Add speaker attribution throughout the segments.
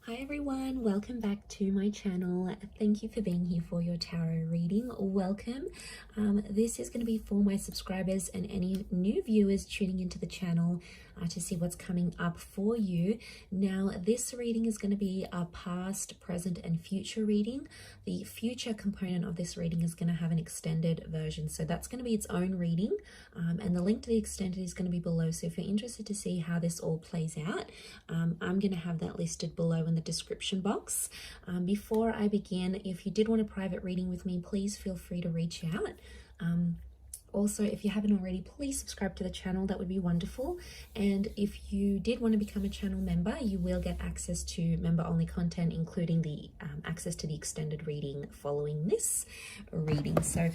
Speaker 1: Hi everyone, welcome back to my channel. Thank you for being here for your tarot reading. Welcome. This is going to be for my subscribers and any new viewers tuning into the channel to see what's coming up for you. Now, this reading is going to be a past, present, and future reading. The future component of this reading is going to have an extended version, so that's going to be its own reading, and the link to the extended is going to be below. So if you're interested to see how this all plays out, I'm going to have that listed below in the description box. Before I begin, if you did want a private reading with me, please feel free to reach out. Also, if you haven't already, please subscribe to the channel. That would be wonderful. And if you did want to become a channel member, you will get access to member-only content, including the access to the extended reading following this reading. So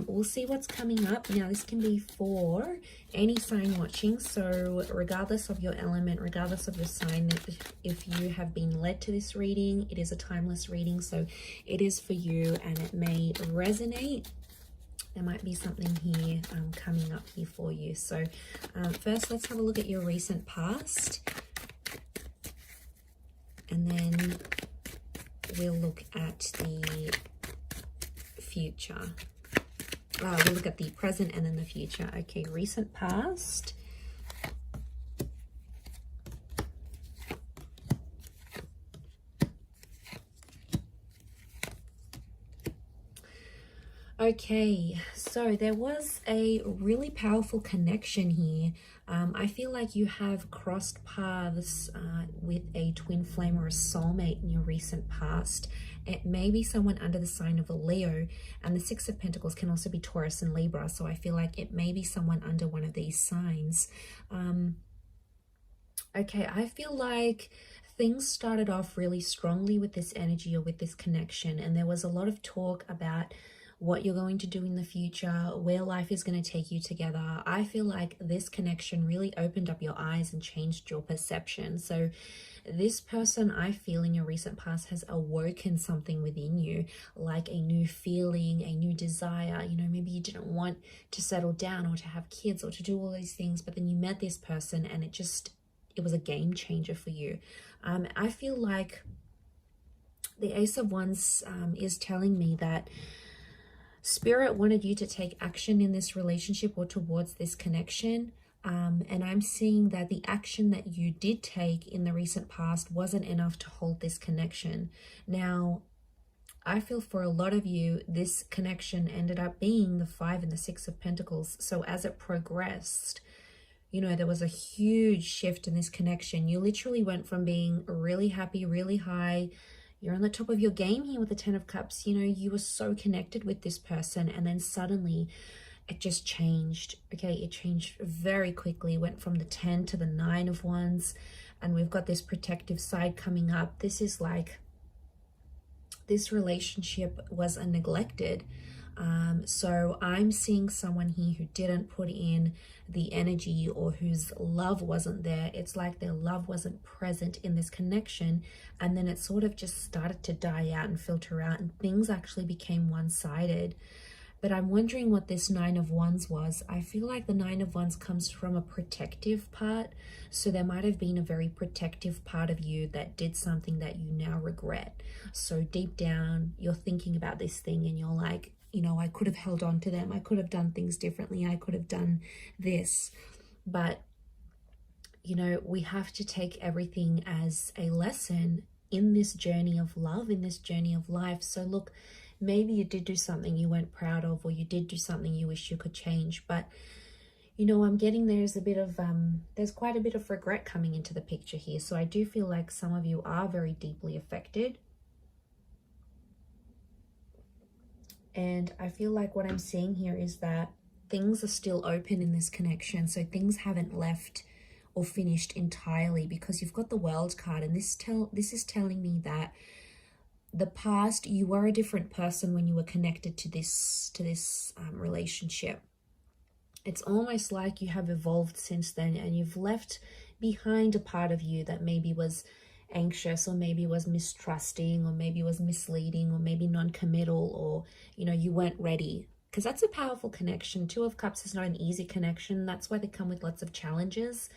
Speaker 1: we'll see what's coming up. Now, this can be for any sign watching. So regardless of your element, regardless of your sign, if you have been led to this reading, it is a timeless reading. So it is for you and it may resonate. There might be something here coming up here for you. So first, let's have a look at your recent past. And then we'll look at the future. We'll look at the present and then the future. Okay, recent past. Okay, so there was a really powerful connection here. I feel like you have crossed paths with a twin flame or a soulmate in your recent past. It may be someone under the sign of a Leo, and the Six of Pentacles can also be Taurus and Libra, so I feel like it may be someone under one of these signs. Okay, I feel like things started off really strongly with this energy or with this connection, and there was a lot of talk about what you're going to do in the future, where life is going to take you together. I feel like this connection really opened up your eyes and changed your perception. So this person, I feel, in your recent past has awoken something within you, like a new feeling, a new desire. You know, maybe you didn't want to settle down or to have kids or to do all these things, but then you met this person and it was a game changer for you. I feel like the Ace of Wands is telling me that Spirit wanted you to take action in this relationship or towards this connection. And I'm seeing that the action that you did take in the recent past wasn't enough to hold this connection. Now, I feel for a lot of you, this connection ended up being the Five and the Six of Pentacles. So as it progressed, you know, there was a huge shift in this connection. You literally went from being really happy, really high. You're on the top of your game here with the Ten of Cups. You know, you were so connected with this person, and then suddenly it just changed. Okay, it changed very quickly. Went from the 10 to the 9 of Wands, and we've got this protective side coming up. This is like, this relationship was neglected. So I'm seeing someone here who didn't put in the energy or whose love wasn't there. It's like their love wasn't present in this connection, and then it sort of just started to die out and filter out, and things actually became one-sided. But I'm wondering what this Nine of Wands was. I feel like the Nine of Wands comes from a protective part. So there might have been a very protective part of you that did something that you now regret. So deep down, you're thinking about this thing and you're like, you know, I could have held on to them. I could have done things differently. I could have done this. But, you know, we have to take everything as a lesson in this journey of love, in this journey of life. So look, maybe you did do something you weren't proud of, or you did do something you wish you could change. But, you know, I'm getting there's a bit of, there's quite a bit of regret coming into the picture here. So I do feel like some of you are very deeply affected. And I feel like what I'm seeing here is that things are still open in this connection. So things haven't left or finished entirely, because you've got the World card, and this is telling me that the past, you were a different person when you were connected to this relationship. It's almost like you have evolved since then, and you've left behind a part of you that maybe was anxious, or maybe was mistrusting, or maybe was misleading, or maybe non-committal, or, you know, you weren't ready. Because that's a powerful connection. Two of Cups is not an easy connection. That's why they come with lots of challenges.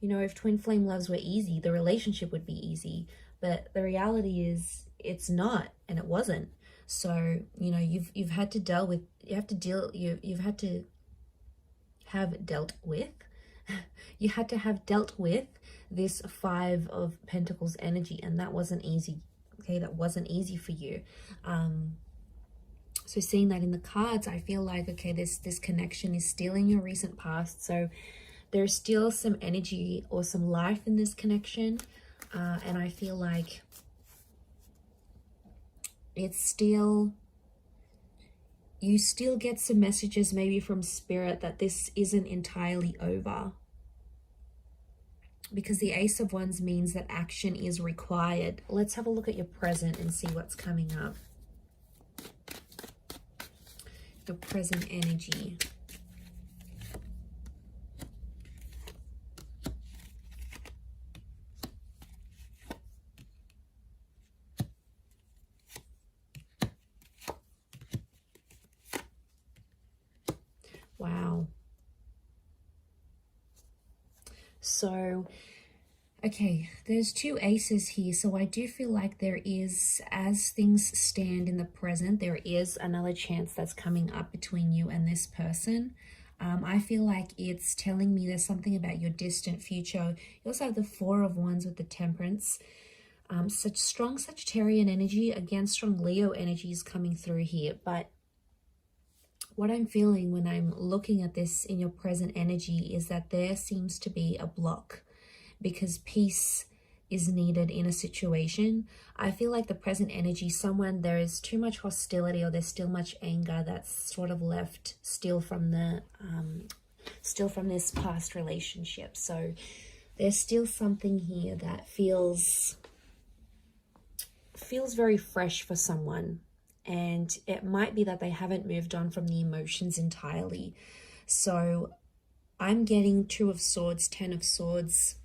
Speaker 1: You know, if twin flame loves were easy, the relationship would be easy. but the reality is it's not, and it wasn't. So, you know, you've had to deal with, you've had to have dealt with, you had to have dealt with this Five of Pentacles energy, and that wasn't easy. Okay, that wasn't easy for you. So seeing that in the cards, I feel like, okay, this connection is still in your recent past. So there's still some energy or some life in this connection. And I feel like it's still, you still get some messages maybe from Spirit that this isn't entirely over. Because the Ace of Wands means that action is required. Let's have a look at your present and see what's coming up. Your present energy. Wow. So, okay, there's two aces here. So I do feel like there is, as things stand in the present, there is another chance that's coming up between you and this person. I feel like it's telling me there's something about your distant future. You also have the Four of Wands with the Temperance. Such strong Sagittarian energy, again, strong Leo energy is coming through here. But what I'm feeling when I'm looking at this in your present energy is that there seems to be a block, because peace is needed in a situation. I feel like the present energy, there is too much hostility, or there's still much anger that's sort of left still from this past relationship. So there's still something here that feels very fresh for someone. And it might be that they haven't moved on from the emotions entirely. So I'm getting Two of Swords, Ten of Swords.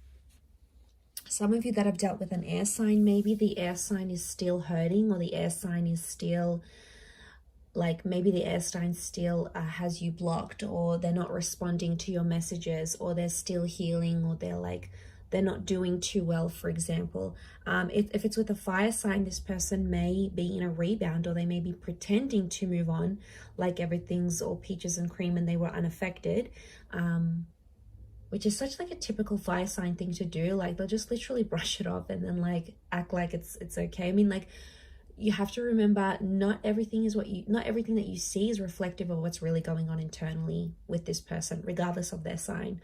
Speaker 1: Some of you that have dealt with an air sign, maybe the air sign is still hurting, or the air sign is still, like, maybe the air sign still has you blocked, or they're not responding to your messages, or they're still healing, or they're not doing too well, for example. If it's with a fire sign, this person may be in a rebound, or they may be pretending to move on, like everything's all peaches and cream and they were unaffected, which is such like a typical fire sign thing to do. Like, they'll just literally brush it off and then like act like it's okay. I mean, like, you have to remember, not everything that you see is reflective of what's really going on internally with this person, regardless of their sign.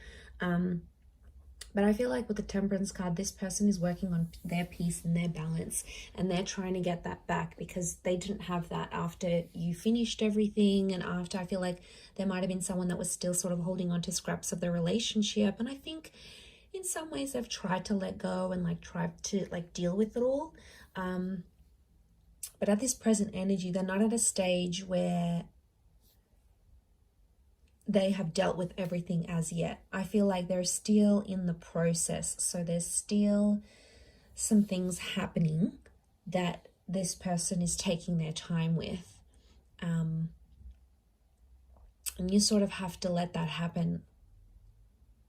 Speaker 1: But I feel like with the Temperance card, this person is working on their peace and their balance, and they're trying to get that back because they didn't have that after you finished everything. And after, I feel like there might have been someone that was still sort of holding on to scraps of the relationship. And I think in some ways they've tried to let go and like tried to like deal with it all. But at this present energy, they're not at a stage where they have dealt with everything as yet. I feel like they're still in the process. So there's still some things happening that this person is taking their time with. And you sort of have to let that happen.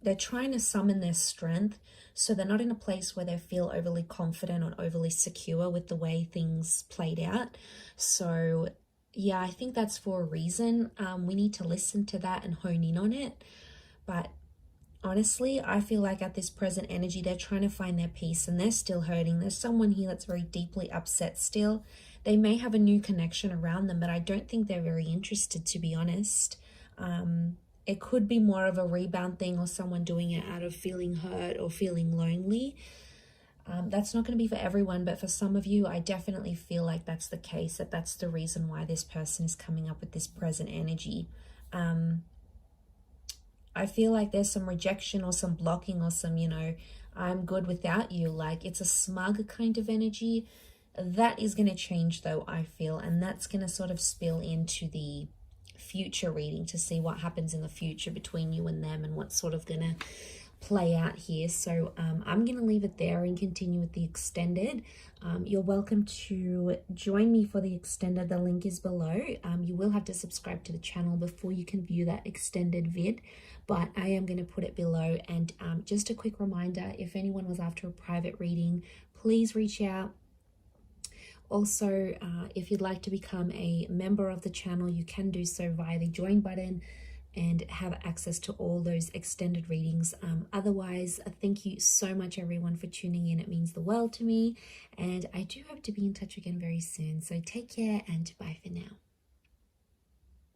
Speaker 1: They're trying to summon their strength, so they're not in a place where they feel overly confident or overly secure with the way things played out. So yeah, I think that's for a reason. We need to listen to that and hone in on it. But honestly, I feel like at this present energy, they're trying to find their peace and they're still hurting. There's someone here that's very deeply upset still. They may have a new connection around them, but I don't think they're very interested, to be honest. It could be more of a rebound thing, or someone doing it out of feeling hurt or feeling lonely. That's not going to be for everyone, but for some of you, I definitely feel like that's the case, that's the reason why this person is coming up with this present energy. I feel like there's some rejection or some blocking or some, I'm good without you. Like, it's a smug kind of energy. That is going to change though, I feel, and that's going to sort of spill into the future reading to see what happens in the future between you and them and what's sort of going to play out here. So I'm going to leave it there and continue with the extended. You're welcome to join me for the extended. The link is below. You will have to subscribe to the channel before you can view that extended vid, but I am going to put it below. And just a quick reminder, if anyone was after a private reading, please reach out. Also, if you'd like to become a member of the channel, you can do so via the join button and have access to all those extended readings. Otherwise, thank you so much everyone for tuning in. It means the world to me, and I do hope to be in touch again very soon. So take care and bye for now.